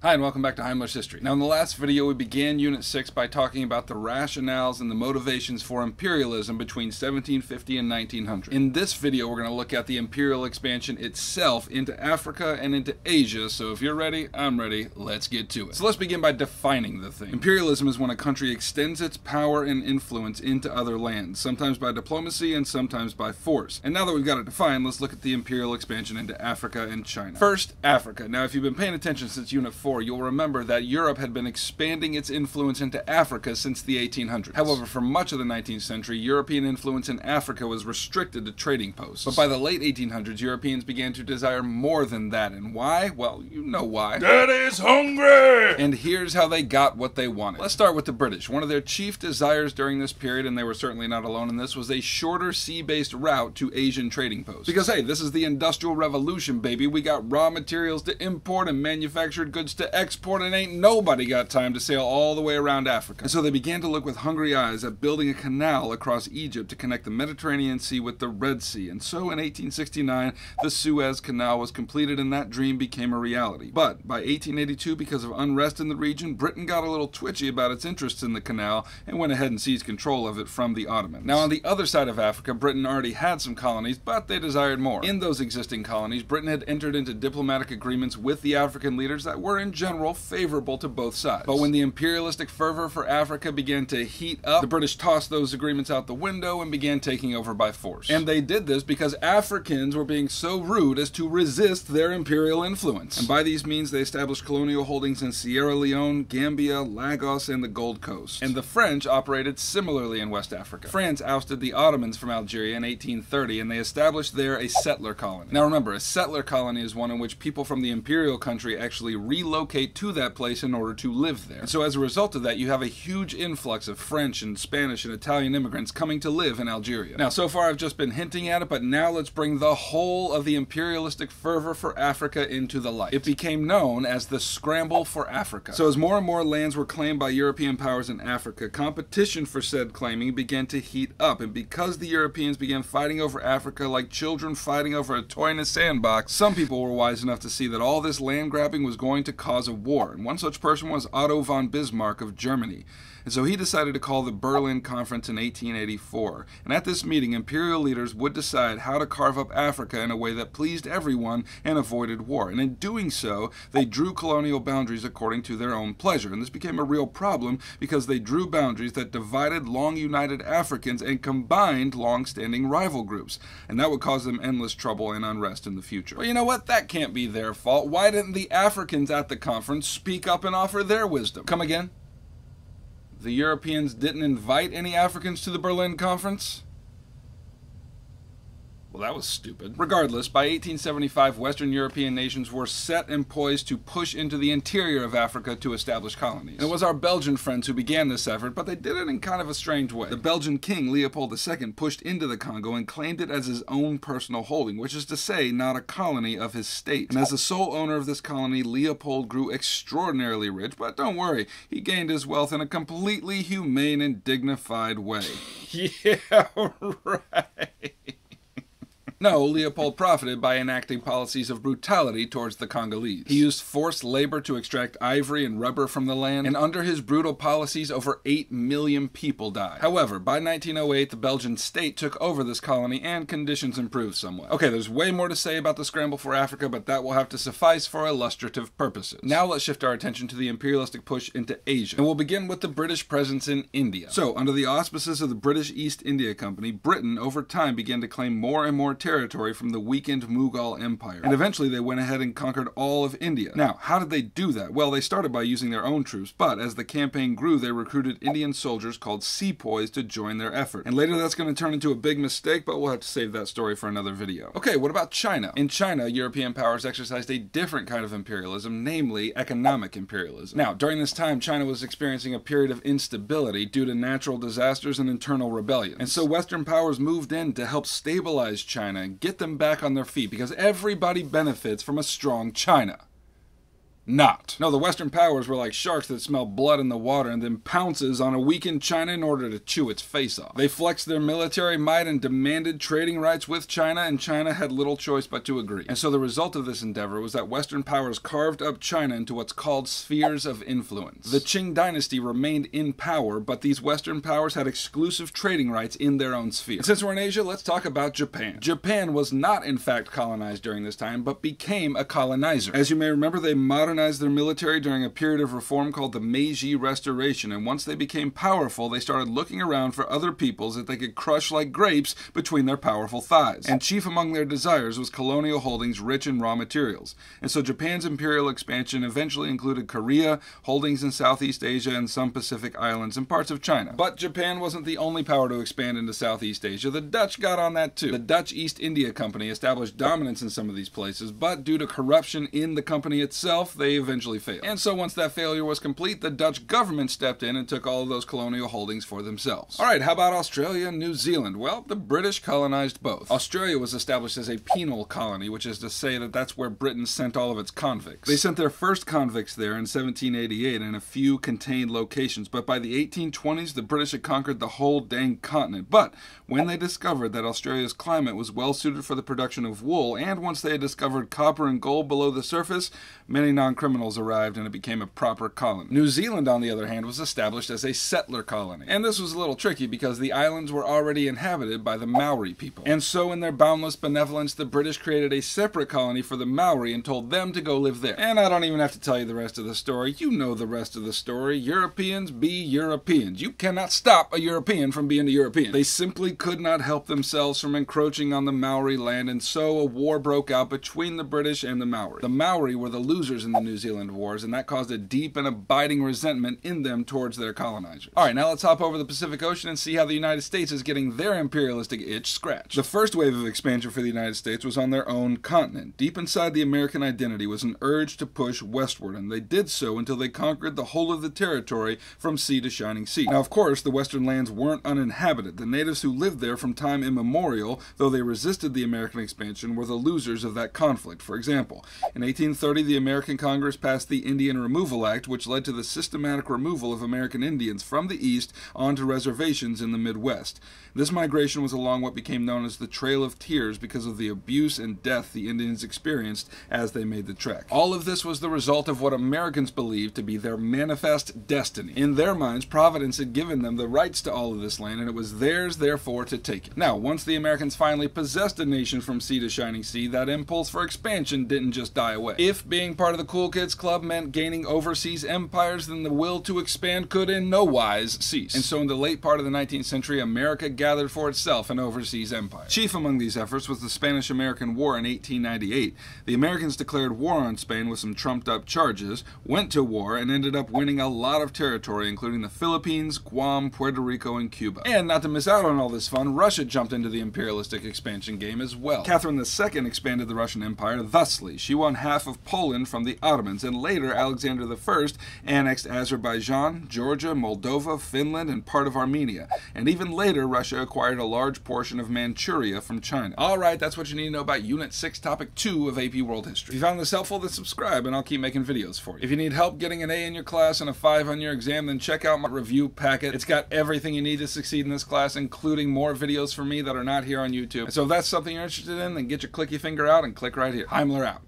Hi and welcome back to Heimler's History. Now in the last video we began Unit 6 by talking about the rationales and the motivations for imperialism between 1750 and 1900. In this video we're going to look at the imperial expansion itself into Africa and into Asia, so if you're ready, I'm ready, let's get to it. So let's begin by defining the thing. Imperialism is when a country extends its power and influence into other lands, sometimes by diplomacy and sometimes by force. And now that we've got it defined, let's look at the imperial expansion into Africa and China. First, Africa. Now if you've been paying attention since Unit 4, you'll remember that Europe had been expanding its influence into Africa since the 1800s. However, for much of the 19th century, European influence in Africa was restricted to trading posts. But by the late 1800s, Europeans began to desire more than that. And why? Well, you know why. Daddy's hungry! And here's how they got what they wanted. Let's start with the British. One of their chief desires during this period, and they were certainly not alone in this, was a shorter sea-based route to Asian trading posts. Because hey, this is the Industrial Revolution, baby. We got raw materials to import and manufactured goods to export, and ain't nobody got time to sail all the way around Africa. And so they began to look with hungry eyes at building a canal across Egypt to connect the Mediterranean Sea with the Red Sea. And so in 1869, the Suez Canal was completed and that dream became a reality. But by 1882, because of unrest in the region, Britain got a little twitchy about its interests in the canal and went ahead and seized control of it from the Ottomans. Now on the other side of Africa, Britain already had some colonies, but they desired more. In those existing colonies, Britain had entered into diplomatic agreements with the African leaders that were in general favorable to both sides. But when the imperialistic fervor for Africa began to heat up, the British tossed those agreements out the window and began taking over by force. And they did this because Africans were being so rude as to resist their imperial influence. And by these means they established colonial holdings in Sierra Leone, Gambia, Lagos, and the Gold Coast. And the French operated similarly in West Africa. France ousted the Ottomans from Algeria in 1830 and they established there a settler colony. Now remember, a settler colony is one in which people from the imperial country actually relocate to that place in order to live there. And so as a result of that, you have a huge influx of French and Spanish and Italian immigrants coming to live in Algeria. Now, so far I've just been hinting at it, but now let's bring the whole of the imperialistic fervor for Africa into the light. It became known as the Scramble for Africa. So as more and more lands were claimed by European powers in Africa, competition for said claiming began to heat up, and because the Europeans began fighting over Africa like children fighting over a toy in a sandbox, some people were wise enough to see that all this land grabbing was going to cause a war. And one such person was Otto von Bismarck of Germany. And so he decided to call the Berlin Conference in 1884. And at this meeting, imperial leaders would decide how to carve up Africa in a way that pleased everyone and avoided war. And in doing so, they drew colonial boundaries according to their own pleasure. And this became a real problem because they drew boundaries that divided long-united Africans and combined long-standing rival groups. And that would cause them endless trouble and unrest in the future. But you know what? That can't be their fault. Why didn't the Africans at the conference speak up and offer their wisdom? Come again? The Europeans didn't invite any Africans to the Berlin Conference? Well, that was stupid. Regardless, by 1875, Western European nations were set and poised to push into the interior of Africa to establish colonies. And it was our Belgian friends who began this effort, but they did it in kind of a strange way. The Belgian king, Leopold II, pushed into the Congo and claimed it as his own personal holding, which is to say, not a colony of his state. And as the sole owner of this colony, Leopold grew extraordinarily rich, but don't worry, he gained his wealth in a completely humane and dignified way. Yeah, right. No, Leopold profited by enacting policies of brutality towards the Congolese. He used forced labor to extract ivory and rubber from the land, and under his brutal policies, over 8 million people died. However, by 1908, the Belgian state took over this colony, and conditions improved somewhat. Okay, there's way more to say about the Scramble for Africa, but that will have to suffice for illustrative purposes. Now let's shift our attention to the imperialistic push into Asia, and we'll begin with the British presence in India. So, under the auspices of the British East India Company, Britain, over time, began to claim more and more territory from the weakened Mughal Empire. And eventually they went ahead and conquered all of India. Now, how did they do that? Well, they started by using their own troops, but as the campaign grew, they recruited Indian soldiers called sepoys to join their effort. And later that's going to turn into a big mistake, but we'll have to save that story for another video. Okay, what about China? In China, European powers exercised a different kind of imperialism, namely economic imperialism. Now, during this time, China was experiencing a period of instability due to natural disasters and internal rebellion. And so Western powers moved in to help stabilize China and get them back on their feet because everybody benefits from a strong China. not. No, the Western powers were like sharks that smell blood in the water and then pounces on a weakened China in order to chew its face off. They flexed their military might and demanded trading rights with China, and China had little choice but to agree. And so the result of this endeavor was that Western powers carved up China into what's called spheres of influence. The Qing dynasty remained in power, but these Western powers had exclusive trading rights in their own sphere. And since we're in Asia, let's talk about Japan. Japan was not in fact colonized during this time, but became a colonizer. As you may remember, they modernized their military during a period of reform called the Meiji Restoration, and once they became powerful, they started looking around for other peoples that they could crush like grapes between their powerful thighs. And chief among their desires was colonial holdings rich in raw materials. And so Japan's imperial expansion eventually included Korea, holdings in Southeast Asia, and some Pacific islands and parts of China. But Japan wasn't the only power to expand into Southeast Asia. The Dutch got on that too. The Dutch East India Company established dominance in some of these places, but due to corruption in the company itself, they eventually failed. And so once that failure was complete, the Dutch government stepped in and took all of those colonial holdings for themselves. Alright, how about Australia and New Zealand? Well, the British colonized both. Australia was established as a penal colony, which is to say that that's where Britain sent all of its convicts. They sent their first convicts there in 1788 in a few contained locations, but by the 1820s, the British had conquered the whole dang continent. But when they discovered that Australia's climate was well suited for the production of wool, and once they had discovered copper and gold below the surface, many non-criminals arrived and it became a proper colony. New Zealand, on the other hand, was established as a settler colony. And this was a little tricky because the islands were already inhabited by the Maori people. And so in their boundless benevolence, the British created a separate colony for the Maori and told them to go live there. And I don't even have to tell you the rest of the story. You know the rest of the story. Europeans be Europeans. You cannot stop a European from being a European. They simply could not help themselves from encroaching on the Maori land, and so a war broke out between the British and the Maori. The Maori were the losers in the New Zealand wars, and that caused a deep and abiding resentment in them towards their colonizers. Alright, now let's hop over the Pacific Ocean and see how the United States is getting their imperialistic itch scratched. The first wave of expansion for the United States was on their own continent. Deep inside the American identity was an urge to push westward, and they did so until they conquered the whole of the territory from sea to shining sea. Now, of course, the western lands weren't uninhabited. The natives who lived there from time immemorial, though they resisted the American expansion, were the losers of that conflict. For example, in 1830, the American Congress passed the Indian Removal Act, which led to the systematic removal of American Indians from the east onto reservations in the Midwest. This migration was along what became known as the Trail of Tears because of the abuse and death the Indians experienced as they made the trek. All of this was the result of what Americans believed to be their manifest destiny. In their minds, Providence had given them the rights to all of this land, and it was theirs, therefore, to take it. Now, once the Americans finally possessed a nation from sea to shining sea, that impulse for expansion didn't just die away. If being part of the Cool Kids Club meant gaining overseas empires, then the will to expand could in no wise cease. And so in the late part of the 19th century, America gathered for itself an overseas empire. Chief among these efforts was the Spanish-American War in 1898. The Americans declared war on Spain with some trumped-up charges, went to war, and ended up winning a lot of territory, including the Philippines, Guam, Puerto Rico, and Cuba. And not to miss out on all this fun, Russia jumped into the imperialistic expansion game as well. Catherine II expanded the Russian Empire thusly. She won half of Poland from the Ottomans, and later Alexander I annexed Azerbaijan, Georgia, Moldova, Finland, and part of Armenia. And even later, Russia acquired a large portion of Manchuria from China. Alright, that's what you need to know about Unit 6, Topic 2 of AP World History. If you found this helpful, then subscribe and I'll keep making videos for you. If you need help getting an A in your class and a 5 on your exam, then check out my review packet. It's got everything you need to succeed in this class, including more videos from me that are not here on YouTube. And so if that's something you're interested in, then get your clicky finger out and click right here. Heimler out.